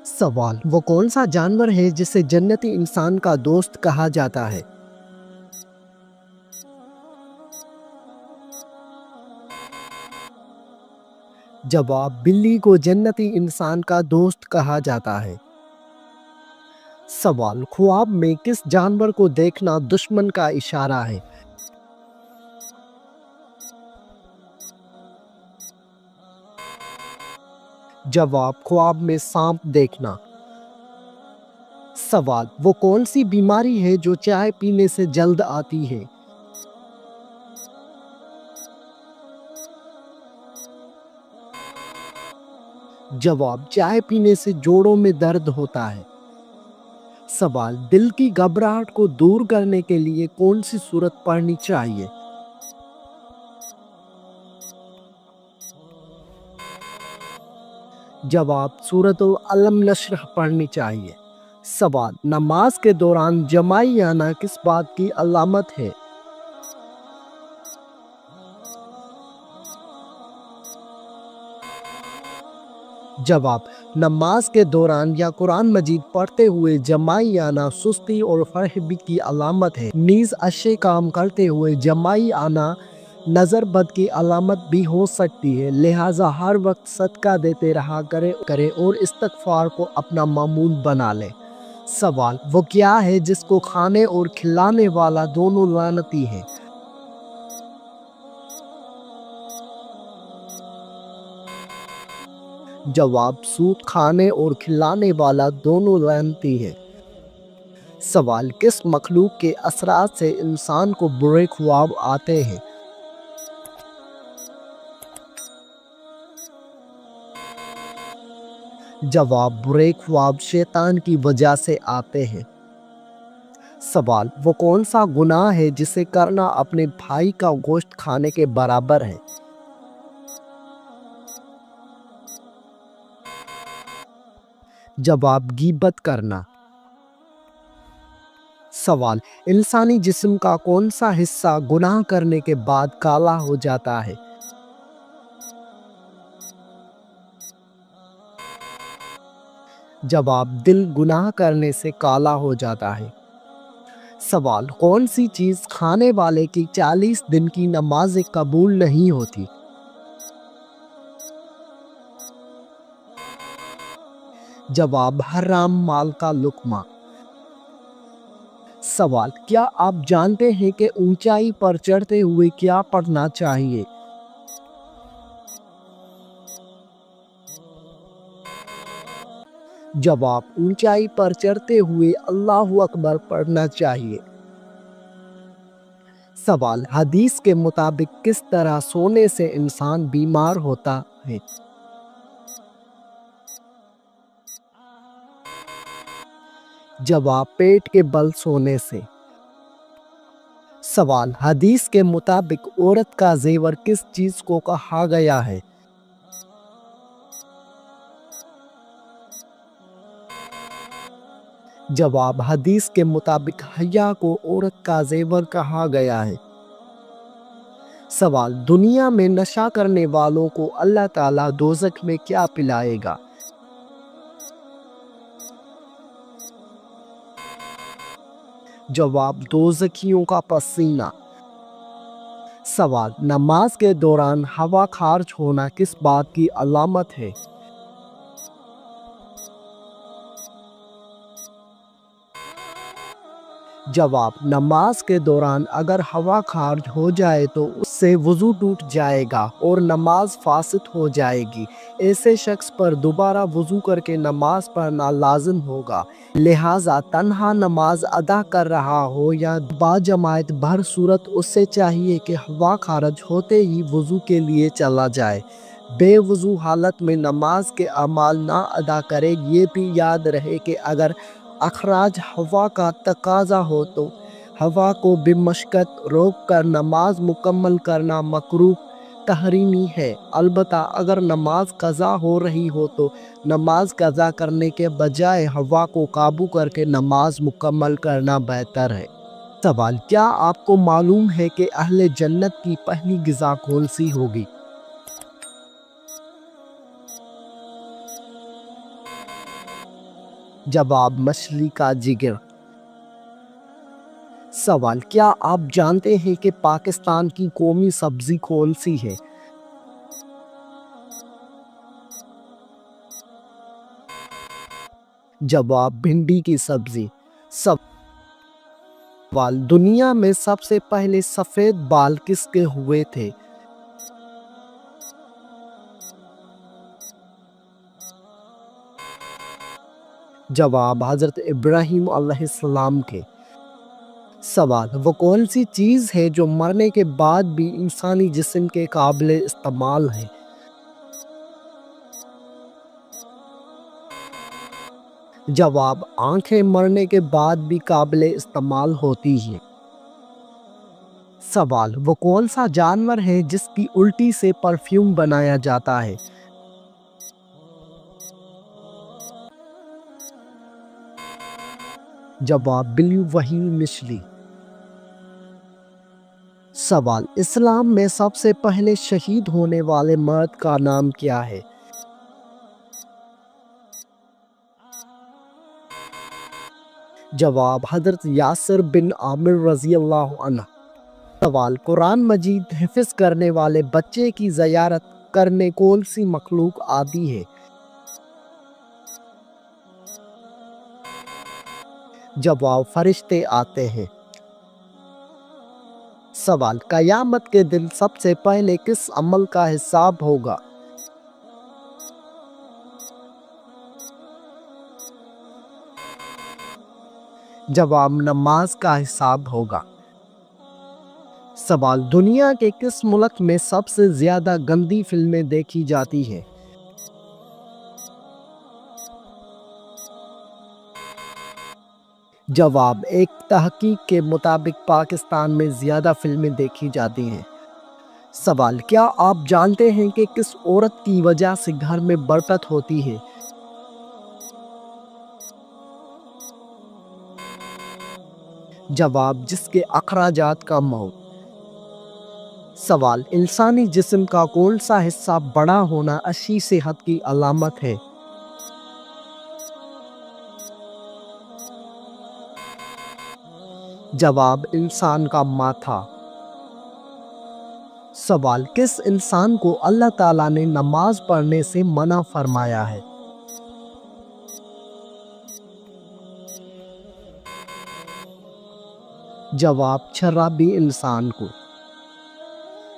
سوال: وہ کون سا جانور ہے جسے جنتی انسان کا دوست کہا جاتا ہے؟ جواب: بلی کو جنتی انسان کا دوست کہا جاتا ہے۔ سوال: خواب میں کس جانور کو دیکھنا دشمن کا اشارہ ہے؟ جواب: خواب میں سانپ دیکھنا۔ سوال: وہ کون سی بیماری ہے جو چائے پینے سے جلد آتی ہے؟ جواب: چائے پینے سے جوڑوں میں درد ہوتا ہے۔ سوال: دل کی گھبراہٹ کو دور کرنے کے لیے کون سی سورت پڑھنی چاہیے؟ جواب: سورۃ الم نشرح پڑھنی چاہیے۔ سوال: نماز کے دوران جمائی آنا کس بات کی علامت ہے؟ جواب: نماز کے دوران یا قرآن مجید پڑھتے ہوئے جمائی آنا سستی اور فرحبی کی علامت ہے، نیز اچھے کام کرتے ہوئے جمائی آنا نظر بد کی علامت بھی ہو سکتی ہے، لہٰذا ہر وقت صدقہ دیتے رہا کرے اور استغفار کو اپنا معمول بنا لے۔ سوال: وہ کیا ہے جس کو کھانے اور کھلانے والا دونوں لعنتی ہیں؟ جواب: سود کھانے اور کھلانے والا دونوں لعنتی ہے۔ سوال: کس مخلوق کے اثرات سے انسان کو برے خواب آتے ہیں؟ جواب: برے خواب شیطان کی وجہ سے آتے ہیں۔ سوال: وہ کون سا گناہ ہے جسے کرنا اپنے بھائی کا گوشت کھانے کے برابر ہے؟ جواب: غیبت کرنا۔ سوال: انسانی جسم کا کون سا حصہ گناہ کرنے کے بعد کالا ہو جاتا ہے؟ جواب: دل گناہ کرنے سے کالا ہو جاتا ہے۔ سوال: کون سی چیز کھانے والے کی 40 دن کی نمازیں قبول نہیں ہوتی؟ جواب: حرام مال کا لقمہ۔ سوال: کیا آپ جانتے ہیں کہ اونچائی پر چڑھتے ہوئے کیا پڑھنا چاہیے؟ جواب: اونچائی پر چڑھتے ہوئے اللہ اکبر پڑھنا چاہیے۔ سوال: حدیث کے مطابق کس طرح سونے سے انسان بیمار ہوتا ہے؟ جواب: پیٹ کے بل سونے سے۔ سوال: حدیث کے مطابق عورت کا زیور کس چیز کو کہا گیا ہے؟ جواب: حدیث کے مطابق حیا کو عورت کا زیور کہا گیا ہے۔ سوال: دنیا میں نشہ کرنے والوں کو اللہ تعالیٰ دوزخ میں کیا پلائے گا؟ جواب: دوزخیوں کا پسینہ۔ سوال: نماز کے دوران ہوا خارج ہونا کس بات کی علامت ہے؟ جواب: نماز کے دوران اگر ہوا خارج ہو جائے تو اس سے وضو ٹوٹ جائے گا اور نماز فاسد ہو جائے گی، ایسے شخص پر دوبارہ وضو کر کے نماز پڑھنا لازم ہوگا، لہٰذا تنہا نماز ادا کر رہا ہو یا باجماعت بہر صورت اسے چاہیے کہ ہوا خارج ہوتے ہی وضو کے لیے چلا جائے، بے وضو حالت میں نماز کے اعمال نہ ادا کرے۔ یہ بھی یاد رہے کہ اگر اخراج ہوا کا تقاضا ہو تو ہوا کو بمشقت روک کر نماز مکمل کرنا مکروہ تحریمی ہے، البتہ اگر نماز قضا ہو رہی ہو تو نماز قضا کرنے کے بجائے ہوا کو قابو کر کے نماز مکمل کرنا بہتر ہے۔ سوال: کیا آپ کو معلوم ہے کہ اہل جنت کی پہلی غذا کون سی ہوگی؟ جواب مچھلی کا جگر۔ سوال، کیا آپ جانتے ہیں کہ پاکستان کی قومی سبزی کون سی ہے؟ جواب بھنڈی کی سبزی۔ سوال، دنیا میں سب سے پہلے سفید بال کس کے ہوئے تھے؟ جواب حضرت ابراہیم علیہ السلام کے۔ سوال، وہ کون سی چیز ہے جو مرنے کے بعد بھی انسانی جسم کے قابل استعمال ہے؟ جواب آنکھیں مرنے کے بعد بھی قابل استعمال ہوتی ہیں۔ سوال، وہ کون سا جانور ہے جس کی الٹی سے پرفیوم بنایا جاتا ہے؟ جواب بلیو وہیل مچھلی۔ سوال، اسلام میں سب سے پہلے شہید ہونے والے مرد کا نام کیا ہے؟ جواب حضرت یاسر بن عامر رضی اللہ عنہ۔ سوال، قرآن مجید حفظ کرنے والے بچے کی زیارت کرنے کون سی مخلوق آتی ہے؟ جواب فرشتے آتے ہیں۔ سوال، قیامت کے دن سب سے پہلے کس عمل کا حساب ہوگا؟ جواب نماز کا حساب ہوگا۔ سوال، دنیا کے کس ملک میں سب سے زیادہ گندی فلمیں دیکھی جاتی ہیں؟ جواب ایک تحقیق کے مطابق پاکستان میں زیادہ فلمیں دیکھی جاتی ہیں۔ سوال، کیا آپ جانتے ہیں کہ کس عورت کی وجہ سے گھر میں برکت ہوتی ہے؟ جواب جس کے اخراجات کم ہو۔ سوال، انسانی جسم کا کون سا حصہ بڑا ہونا اچھی صحت کی علامت ہے؟ جواب انسان کا ماتھا۔ سوال، کس انسان کو اللہ تعالیٰ نے نماز پڑھنے سے منع فرمایا ہے؟ جواب شرابی انسان کو۔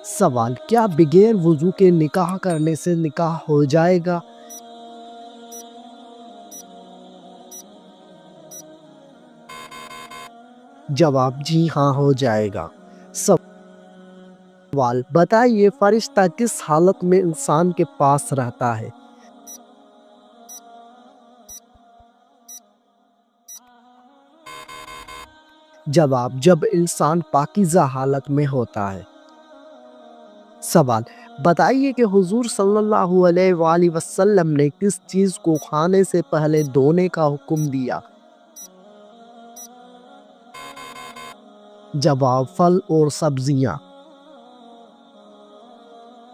سوال، کیا بغیر وضو کے نکاح کرنے سے نکاح ہو جائے گا؟ جواب جی ہاں ہو جائے گا۔ سوال، بتائیے فرشتہ کس حالت میں انسان کے پاس رہتا ہے؟ جواب جب انسان پاکیزہ حالت میں ہوتا ہے۔ سوال، بتائیے کہ حضور صلی اللہ علیہ وآلہ وسلم نے کس چیز کو کھانے سے پہلے دھونے کا حکم دیا؟ جواب پھل اور سبزیاں۔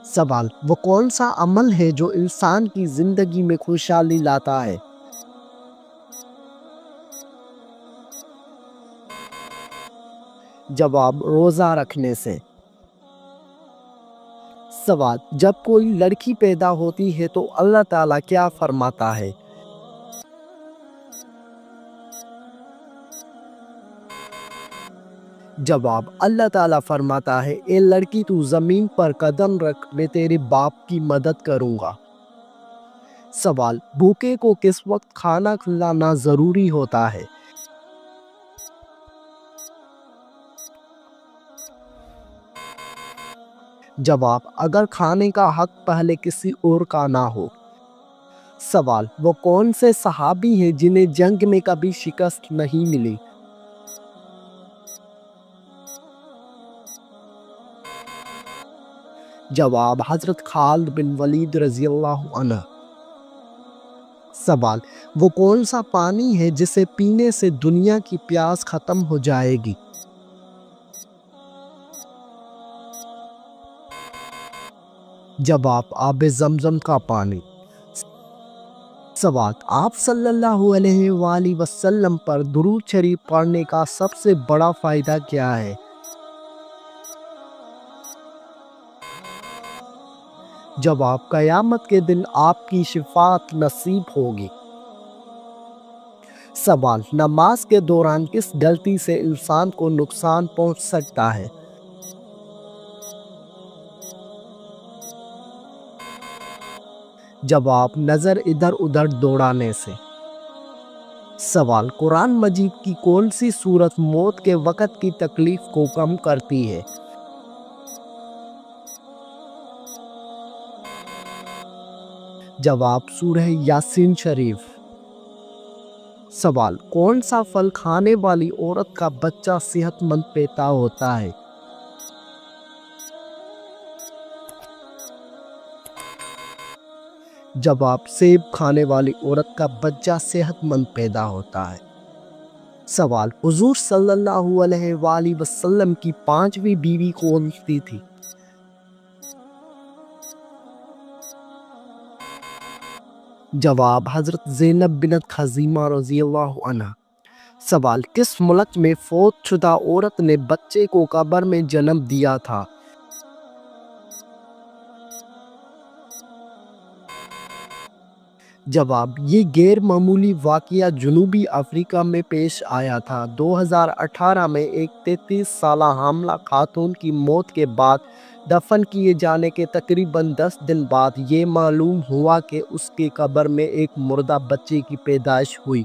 سوال، وہ کون سا عمل ہے جو انسان کی زندگی میں خوشحالی لاتا ہے؟ جواب روزہ رکھنے سے۔ سوال، جب کوئی لڑکی پیدا ہوتی ہے تو اللہ تعالیٰ کیا فرماتا ہے؟ جواب اللہ تعالیٰ فرماتا ہے، اے لڑکی تو زمین پر قدم رکھ، میں تیرے باپ کی مدد کروں گا۔ سوال، بھوکے کو کس وقت کھانا کھلانا ضروری ہوتا ہے؟ جواب اگر کھانے کا حق پہلے کسی اور کا نہ ہو۔ سوال، وہ کون سے صحابی ہیں جنہیں جنگ میں کبھی شکست نہیں ملی؟ جواب حضرت خالد بن ولید رضی اللہ عنہ۔ سوال، وہ کون سا پانی ہے جسے پینے سے دنیا کی پیاس ختم ہو جائے گی؟ جواب آب زمزم کا پانی۔ سوال: آپ صلی اللہ علیہ وآلہ وسلم پر درود شریف پڑھنے کا سب سے بڑا فائدہ کیا ہے؟ جواب: قیامت کے دن آپ کی شفاعت نصیب ہوگی۔ سوال: نماز کے دوران کس غلطی سے انسان کو نقصان پہنچ سکتا ہے؟ جواب: نظر ادھر ادھر دوڑانے سے۔ سوال: قرآن مجید کی کون سی سورت موت کے وقت کی تکلیف کو کم کرتی ہے؟ جواب: سورہ یاسین شریف۔ سوال: کون سا پھل کھانے والی عورت کا بچہ صحت مند پیدا ہوتا ہے؟ جواب: سیب کھانے والی عورت کا بچہ صحت مند پیدا ہوتا ہے۔ سوال: حضور صلی اللہ علیہ وآلہ وسلم کی 5ویں بیوی کون سی تھی؟ جواب: حضرت زینب بنت خزیمہ رضی اللہ عنہ۔ سوال: کس ملک میں فوت شدہ عورت نے بچے کو قبر میں جنم دیا تھا؟ جواب: یہ غیر معمولی واقعہ جنوبی افریقہ میں پیش آیا تھا۔ 2018 میں ایک 33 سالہ حاملہ خاتون کی موت کے بعد دفن کیے جانے کے تقریباً 10 دن بعد یہ معلوم ہوا کہ اس کی قبر میں ایک مردہ بچے کی پیدائش ہوئی۔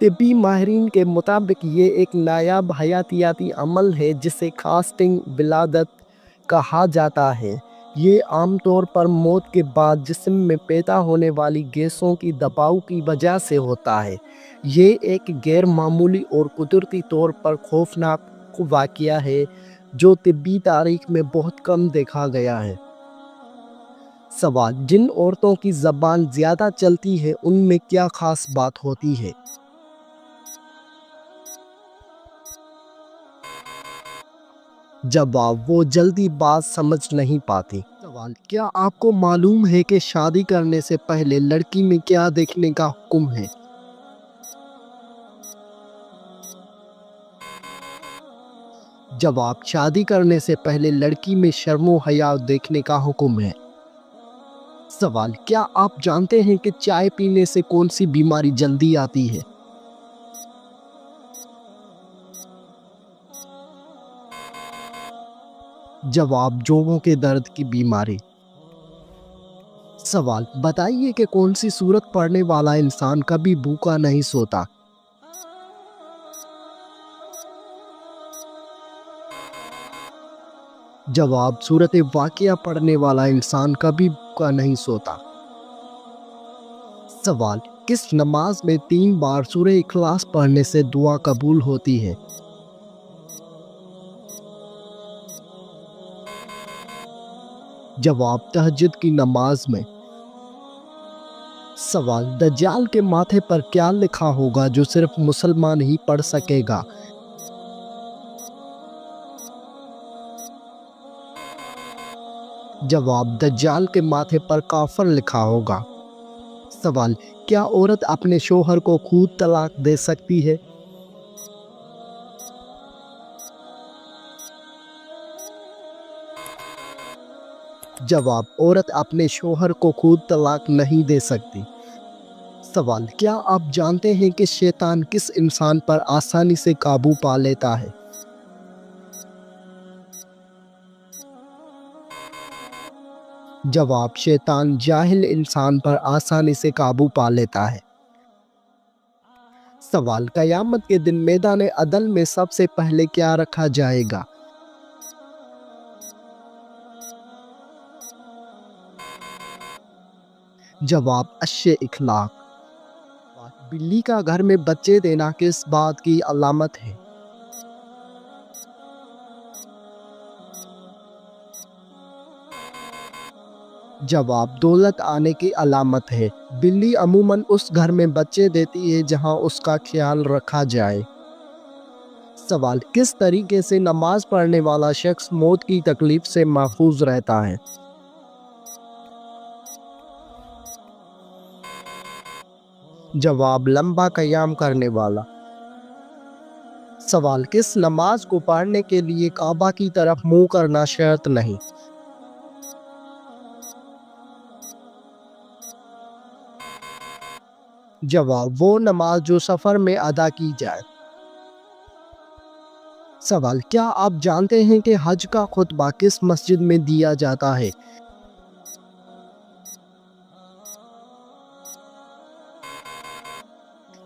طبی ماہرین کے مطابق یہ ایک نایاب حیاتیاتی عمل ہے جسے کاسٹنگ ولادت کہا جاتا ہے۔ یہ عام طور پر موت کے بعد جسم میں پیدا ہونے والی گیسوں کی دباؤ کی وجہ سے ہوتا ہے۔ یہ ایک غیر معمولی اور قدرتی طور پر خوفناک واقعہ ہے جو طبی تاریخ میں بہت کم دیکھا گیا ہے۔ سوال: جن عورتوں کی زبان زیادہ چلتی ہے ان میں کیا خاص بات ہوتی ہے؟ جواب: وہ جلدی بات سمجھ نہیں پاتی۔ سوال: کیا آپ کو معلوم ہے کہ شادی کرنے سے پہلے لڑکی میں کیا دیکھنے کا حکم ہے؟ جواب: شادی کرنے سے پہلے لڑکی میں شرم و حیا دیکھنے کا حکم ہے۔ سوال: کیا آپ جانتے ہیں کہ چائے پینے سے کون سی بیماری جلدی آتی ہے؟ جواب: جوڑوں کے درد کی بیماری۔ سوال: بتائیے کہ کون سی سورت پڑھنے والا انسان کبھی بھوکا نہیں سوتا؟ جواب: سورت واقعہ پڑھنے والا انسان کبھی بھوکا نہیں سوتا۔ سوال: کس نماز میں 3 بار سورہ اخلاص پڑھنے سے دعا قبول ہوتی ہے؟ جواب: تہجد کی نماز میں۔ سوال: دجال کے ماتھے پر کیا لکھا ہوگا جو صرف مسلمان ہی پڑھ سکے گا؟ جواب: دجال کے ماتھے پر کافر لکھا ہوگا۔ سوال: کیا عورت اپنے شوہر کو خود طلاق دے سکتی ہے؟ جواب: عورت اپنے شوہر کو خود طلاق نہیں دے سکتی۔ سوال: کیا آپ جانتے ہیں کہ شیطان کس انسان پر آسانی سے قابو پا لیتا ہے؟ جواب: شیطان جاہل انسان پر آسانی سے قابو پا لیتا ہے۔ سوال: قیامت کے دن میدان عدل میں سب سے پہلے کیا رکھا جائے گا؟ جواب: اچھے اخلاق۔ بلی کا گھر میں بچے دینا کس بات کی علامت ہے؟ جواب: دولت آنے کی علامت ہے۔ بلی عموماً اس گھر میں بچے دیتی ہے جہاں اس کا خیال رکھا جائے۔ سوال: کس طریقے سے نماز پڑھنے والا شخص موت کی تکلیف سے محفوظ رہتا ہے؟ جواب لمبا قیام کرنے والا۔ سوال کس نماز کو پڑھنے کے لیے کعبہ کی طرف منہ کرنا شرط نہیں؟ جواب وہ نماز جو سفر میں ادا کی جائے۔ سوال کیا آپ جانتے ہیں کہ حج کا خطبہ کس مسجد میں دیا جاتا ہے؟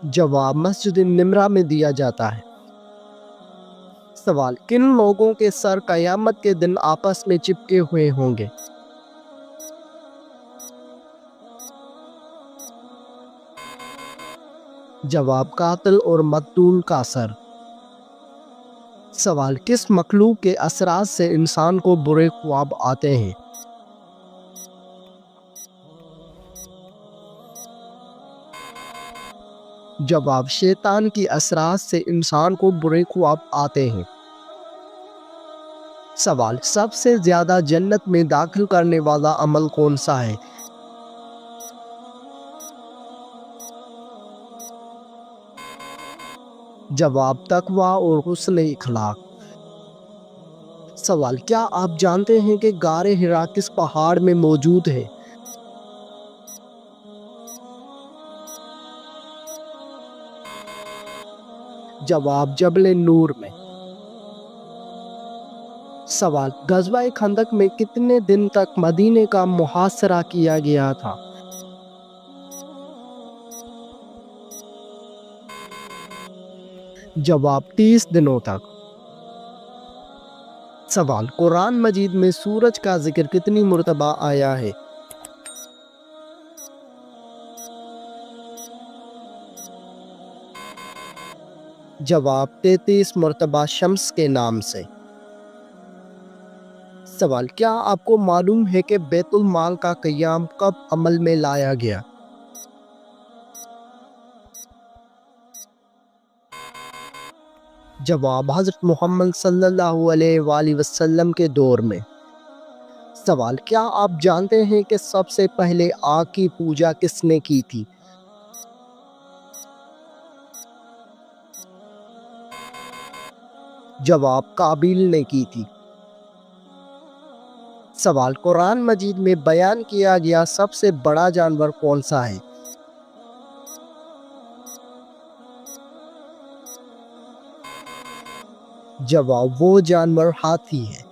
جواب مسجد نمرہ میں دیا جاتا ہے۔ سوال کن لوگوں کے سر قیامت کے دن آپس میں چپکے ہوئے ہوں گے؟ جواب قاتل اور مقتول کا سر۔ سوال کس مخلوق کے اثرات سے انسان کو برے خواب آتے ہیں؟ جواب شیطان کی اثرات سے انسان کو برے خواب آتے ہیں۔ سوال سب سے زیادہ جنت میں داخل کرنے والا عمل کون سا ہے؟ جواب تقوی اور حسن اخلاق۔ سوال کیا آپ جانتے ہیں کہ غار حرا کس پہاڑ میں موجود ہے؟ جواب جبل نور میں۔ سوال غزوہ خندق میں کتنے دن تک مدینے کا محاصرہ کیا گیا تھا؟ جواب 30 دنوں تک۔ سوال قرآن مجید میں سورج کا ذکر کتنی مرتبہ آیا ہے؟ جواب 33 مرتبہ شمس کے نام سے۔ سوال کیا آپ کو معلوم ہے کہ بیت المال کا قیام کب عمل میں لایا گیا؟ جواب حضرت محمد صلی اللہ علیہ وآلہ وسلم کے دور میں۔ سوال کیا آپ جانتے ہیں کہ سب سے پہلے آگ کی پوجا کس نے کی تھی؟ جواب قابیل نے کی تھی۔ سوال قرآن مجید میں بیان کیا گیا سب سے بڑا جانور کون سا ہے؟ جواب وہ جانور ہاتھی ہے۔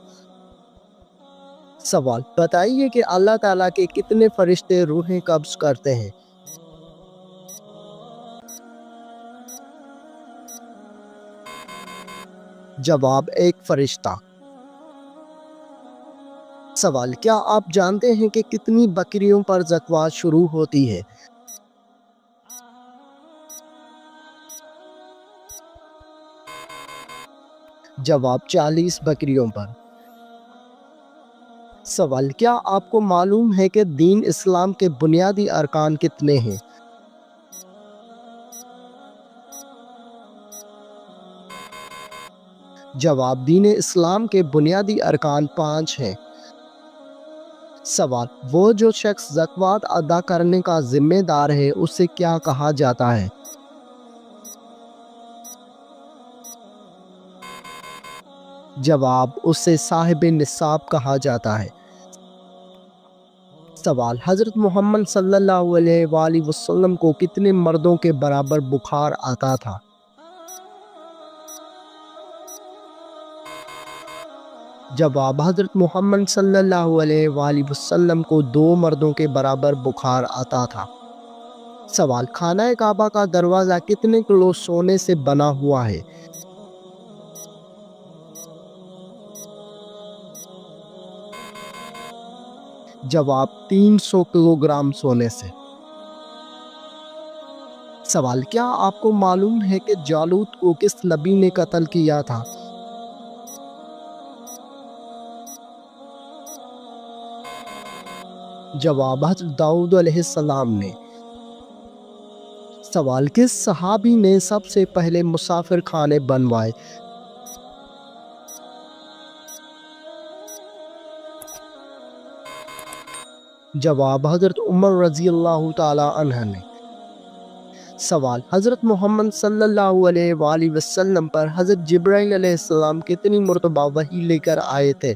سوال بتائیے کہ اللہ تعالیٰ کے کتنے فرشتے روحیں قبض کرتے ہیں؟ جواب ایک فرشتہ۔ سوال کیا آپ جانتے ہیں کہ کتنی بکریوں پر زکوٰۃ شروع ہوتی ہے؟ جواب 40 بکریوں پر۔ سوال کیا آپ کو معلوم ہے کہ دین اسلام کے بنیادی ارکان کتنے ہیں؟ جواب دین اسلام کے بنیادی ارکان 5 ہیں۔ سوال وہ جو شخص زکوٰۃ ادا کرنے کا ذمہ دار ہے اسے کیا کہا جاتا ہے؟ جواب اسے صاحب نصاب کہا جاتا ہے۔ سوال حضرت محمد صلی اللہ علیہ وآلہ وسلم کو کتنے مردوں کے برابر بخار آتا تھا؟ جواب حضرت محمد صلی اللہ علیہ وآلہ وسلم کو 2 مردوں کے برابر بخار آتا تھا۔ سوال خانہ کعبہ کا دروازہ کتنے کلو سونے سے بنا ہوا ہے؟ جواب 300 کلو گرام سونے سے۔ سوال کیا آپ کو معلوم ہے کہ جالوت کو کس نبی نے قتل کیا تھا؟ جواب حضرت داؤد علیہ السلام نے۔ سوال کس صحابی نے سب سے پہلے مسافر خانے بنوائے؟ جواب حضرت عمر رضی اللہ تعالی عنہ نے۔ سوال: حضرت محمد صلی اللہ علیہ وآلہ وسلم پر حضرت جبرائیل علیہ السلام کتنی مرتبہ وحی لے کر آئے تھے؟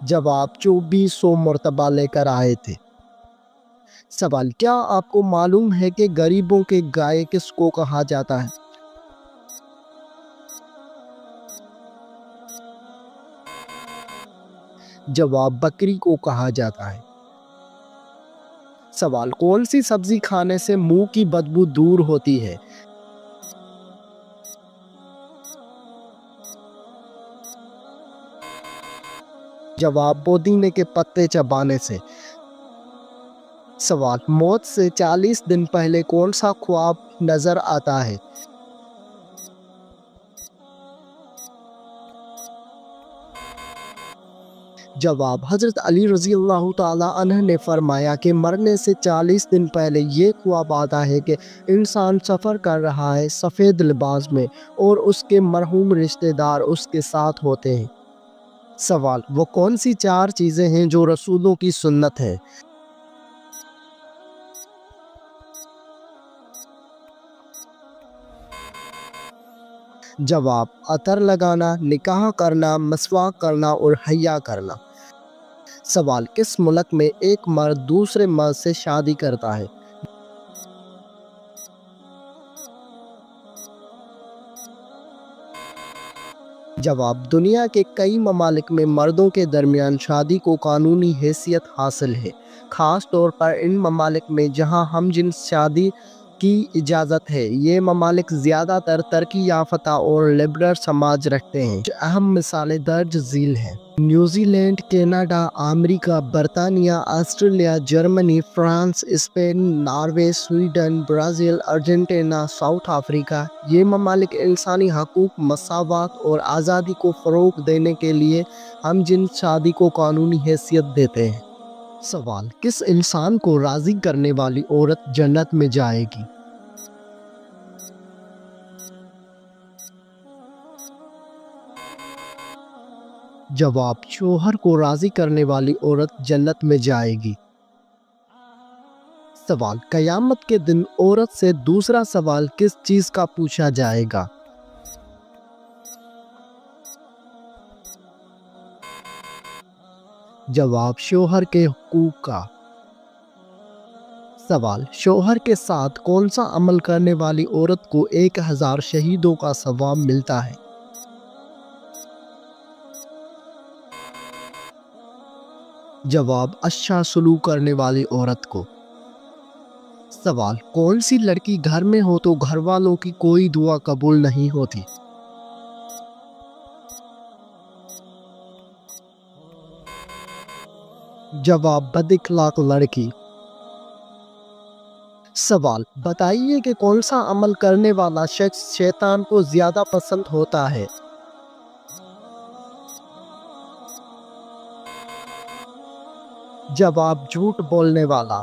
جواب: 2400 مرتبہ لے کر آئے تھے۔ سوال: کیا آپ کو معلوم ہے کہ غریبوں کے گائے کس کو کہا جاتا ہے؟ جواب: بکری کو کہا جاتا ہے۔ سوال: کون سی سبزی کھانے سے منہ کی بدبو دور ہوتی ہے؟ جواب: پودینے کے پتے چبانے سے۔ سوال: موت سے 40 دن پہلے کون سا خواب نظر آتا ہے؟ جواب: حضرت علی رضی اللہ تعالیٰ عنہ نے فرمایا کہ مرنے سے 40 دن پہلے یہ خواب آتا ہے کہ انسان سفر کر رہا ہے سفید لباس میں اور اس کے مرحوم رشتہ دار اس کے ساتھ ہوتے ہیں۔ سوال: وہ کون سی 4 چیزیں ہیں جو رسولوں کی سنت ہے؟ جواب: عطر لگانا، نکاح کرنا، مسواک کرنا اور حیا کرنا۔ سوال: کس ملک میں ایک مرد دوسرے مرد سے شادی کرتا ہے؟ جواب: دنیا کے کئی ممالک میں مردوں کے درمیان شادی کو قانونی حیثیت حاصل ہے، خاص طور پر ان ممالک میں جہاں ہم جنس شادی کی اجازت ہے۔ یہ ممالک زیادہ تر ترقی یافتہ اور لبرل سماج رکھتے ہیں۔ کچھ اہم مثالیں درج ذیل ہیں: نیوزی لینڈ، کینیڈا، امریکہ، برطانیہ، Australia, Germany, France, Spain, Norway, Sweden, Brazil, Argentina, South Africa. یہ ممالک انسانی حقوق، مساوات اور آزادی کو فروغ دینے کے لیے ہم جنس شادی کو قانونی حیثیت دیتے ہیں۔ سوال: کس انسان کو راضی کرنے والی عورت جنت میں جائے گی؟ جواب: شوہر کو راضی کرنے والی عورت جنت میں جائے گی۔ سوال: قیامت کے دن عورت سے دوسرا سوال کس چیز کا پوچھا جائے گا؟ جواب: شوہر کے حقوق کا۔ سوال: شوہر کے ساتھ کون سا عمل کرنے والی عورت کو 1000 شہیدوں کا ثواب ملتا ہے؟ جواب: اچھا سلوک کرنے والی عورت کو۔ سوال: کون سی لڑکی گھر میں ہو تو گھر والوں کی کوئی دعا قبول نہیں ہوتی؟ جواب: بد اخلاق لڑکی۔ سوال: بتائیے کہ کون سا عمل کرنے والا شخص شیطان کو زیادہ پسند ہوتا ہے؟ جواب: جھوٹ بولنے والا۔